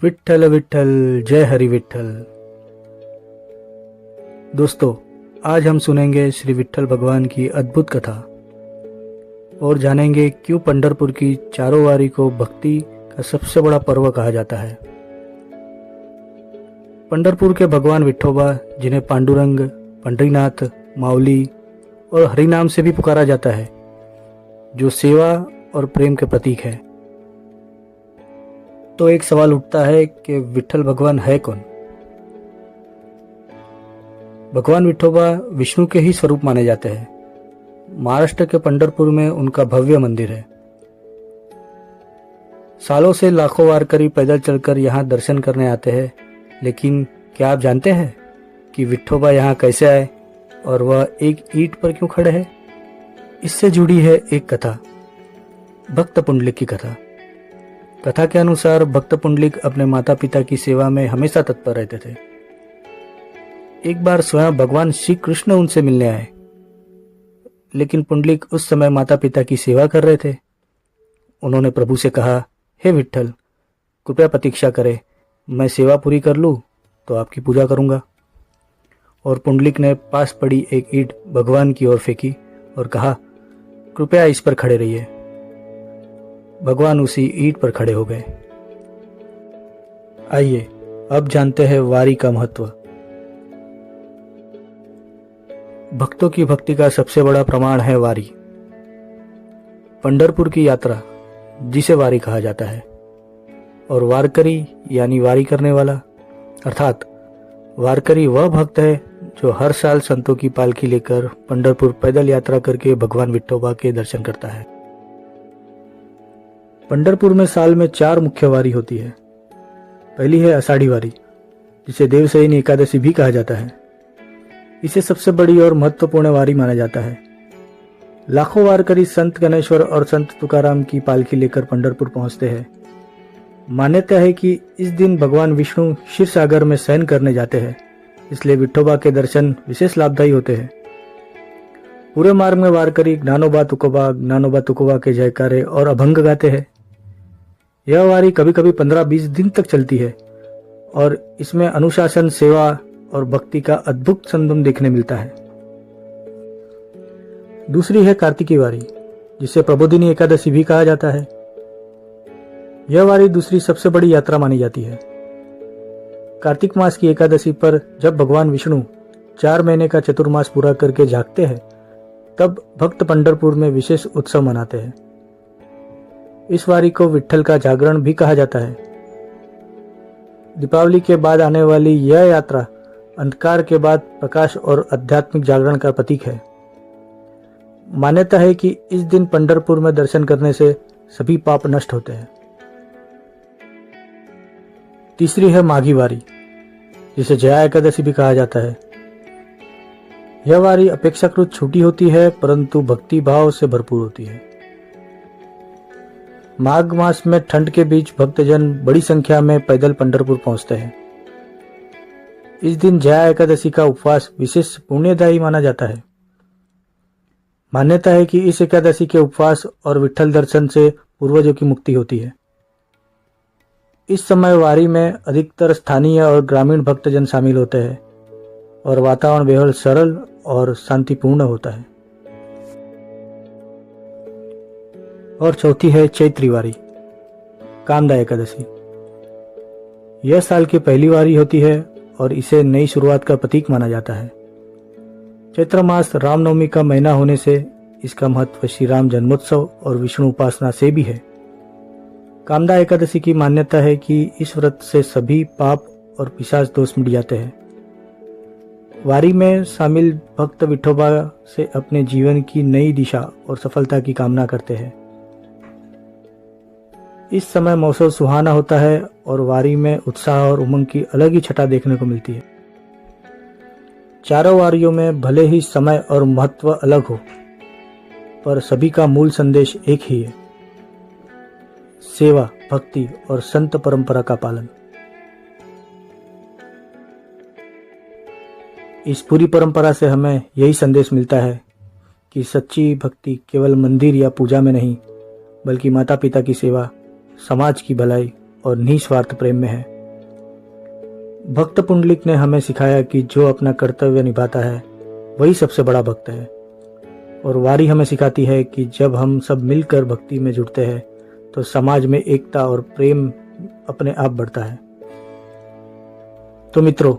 विठ्ठल विठ्ठल जय हरि विठ्ठल। दोस्तों, आज हम सुनेंगे श्री विठ्ठल भगवान की अद्भुत कथा और जानेंगे क्यों पंढरपुर की चारों वारी को भक्ति का सबसे बड़ा पर्व कहा जाता है। पंढरपुर के भगवान विठोबा, जिन्हें पांडुरंग, पंडरीनाथ, माउली और हरिनाम से भी पुकारा जाता है, जो सेवा और प्रेम के प्रतीक है। तो एक सवाल उठता है कि विठ्ठल भगवान है कौन? भगवान विठोबा विष्णु के ही स्वरूप माने जाते हैं। महाराष्ट्र के पंढरपुर में उनका भव्य मंदिर है। सालों से लाखों वारकरी पैदल चलकर यहाँ दर्शन करने आते हैं, लेकिन क्या आप जानते हैं कि विठोबा यहाँ कैसे आए और वह एक ईंट पर क्यों खड़े हैं? इससे जुड़ी है एक कथा, भक्त पुंडलिक की कथा। कथा के अनुसार भक्त पुंडलिक अपने माता पिता की सेवा में हमेशा तत्पर रहते थे। एक बार स्वयं भगवान श्री कृष्ण उनसे मिलने आए, लेकिन पुंडलिक उस समय माता पिता की सेवा कर रहे थे। उन्होंने प्रभु से कहा, हे विठ्ठल, कृपया प्रतीक्षा करें, मैं सेवा पूरी कर लूं तो आपकी पूजा करूंगा। और पुंडलिक ने पास पड़ी एक ईंट भगवान की ओर फेंकी और कहा, कृपया इस पर खड़े रहिए। भगवान उसी ईंट पर खड़े हो गए। आइए अब जानते हैं वारी का महत्व। भक्तों की भक्ति का सबसे बड़ा प्रमाण है वारी। पंढरपुर की यात्रा, जिसे वारी कहा जाता है, और वारकरी यानी वारी करने वाला, अर्थात वारकरी वह भक्त है जो हर साल संतों की पालकी लेकर पंढरपुर पैदल यात्रा करके भगवान विठोबा के दर्शन करता है। पंढरपुर में साल में 4 मुख्य वारी होती है। पहली है आषाढ़ी वारी, जिसे देवशयनी एकादशी भी कहा जाता है। इसे सबसे बड़ी और महत्वपूर्ण वारी माना जाता है। लाखों वारकरी संत गणेश्वर और संत तुकाराम की पालकी लेकर पंढरपुर पहुंचते हैं। मान्यता है कि इस दिन भगवान विष्णु क्षीर सागर में शयन करने जाते हैं, इसलिए विठोबा के दर्शन विशेष लाभदायी होते हैं। पूरे मार्ग में वारकरी ज्ञानोबा तुकोबा के जयकारे और अभंग गाते हैं। यह वारी कभी कभी 15-20 दिन तक चलती है और इसमें अनुशासन, सेवा और भक्ति का अद्भुत संगम देखने मिलता है। दूसरी है कार्तिकी वारी, जिसे प्रबोधिनी एकादशी भी कहा जाता है। यह वारी दूसरी सबसे बड़ी यात्रा मानी जाती है। कार्तिक मास की एकादशी पर जब भगवान विष्णु 4 महीने का चतुर्मास पूरा करके जागते हैं, तब भक्त पंढरपुर में विशेष उत्सव मनाते हैं। इस वारी को विठ्ठल का जागरण भी कहा जाता है। दीपावली के बाद आने वाली यह यात्रा अंधकार के बाद प्रकाश और आध्यात्मिक जागरण का प्रतीक है। मान्यता है कि इस दिन पंढरपुर में दर्शन करने से सभी पाप नष्ट होते हैं। तीसरी है माघी वारी, जिसे जया एकादशी भी कहा जाता है। यह वारी अपेक्षाकृत छोटी होती है, परंतु भक्ति भाव से भरपूर होती है। माघ मास में ठंड के बीच भक्तजन बड़ी संख्या में पैदल पंढरपुर पहुंचते हैं। इस दिन जया एकादशी का उपवास विशेष पुण्यदायी माना जाता है। मान्यता है कि इस एकादशी के उपवास और विठ्ठल दर्शन से पूर्वजों की मुक्ति होती है। इस समय वारी में अधिकतर स्थानीय और ग्रामीण भक्तजन शामिल होते हैं और वातावरण बेहद सरल और शांतिपूर्ण होता है। और चौथी है चैत्री वारी, कामदा एकादशी। यह साल की पहली वारी होती है और इसे नई शुरुआत का प्रतीक माना जाता है। चैत्र मास रामनवमी का महीना होने से इसका महत्व श्री राम जन्मोत्सव और विष्णु उपासना से भी है। कामदा एकादशी की मान्यता है कि इस व्रत से सभी पाप और पिशाच दोष मिट जाते हैं। वारी में शामिल भक्त विठोबा से अपने जीवन की नई दिशा और सफलता की कामना करते हैं। इस समय मौसम सुहाना होता है और वारी में उत्साह और उमंग की अलग ही छटा देखने को मिलती है। चारों वारियों में भले ही समय और महत्व अलग हो, पर सभी का मूल संदेश एक ही है, सेवा, भक्ति और संत परंपरा का पालन। इस पूरी परंपरा से हमें यही संदेश मिलता है कि सच्ची भक्ति केवल मंदिर या पूजा में नहीं, बल्कि माता पिता की सेवा, समाज की भलाई और निस्वार्थ प्रेम में है। भक्त पुंडलिक ने हमें सिखाया कि जो अपना कर्तव्य निभाता है वही सबसे बड़ा भक्त है। और वारी हमें सिखाती है कि जब हम सब मिलकर भक्ति में जुड़ते हैं तो समाज में एकता और प्रेम अपने आप बढ़ता है। तो मित्रों,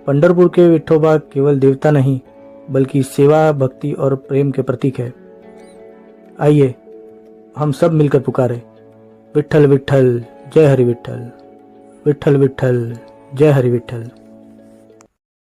पंढरपुर के विठोबा केवल देवता नहीं बल्कि सेवा, भक्ति और प्रेम के प्रतीक है। आइए हम सब मिलकर पुकारें, विठ्ठल विठ्ठल जय हरि विठ्ठल, विठ्ठल विठ्ठल जय हरि विठ्ठल।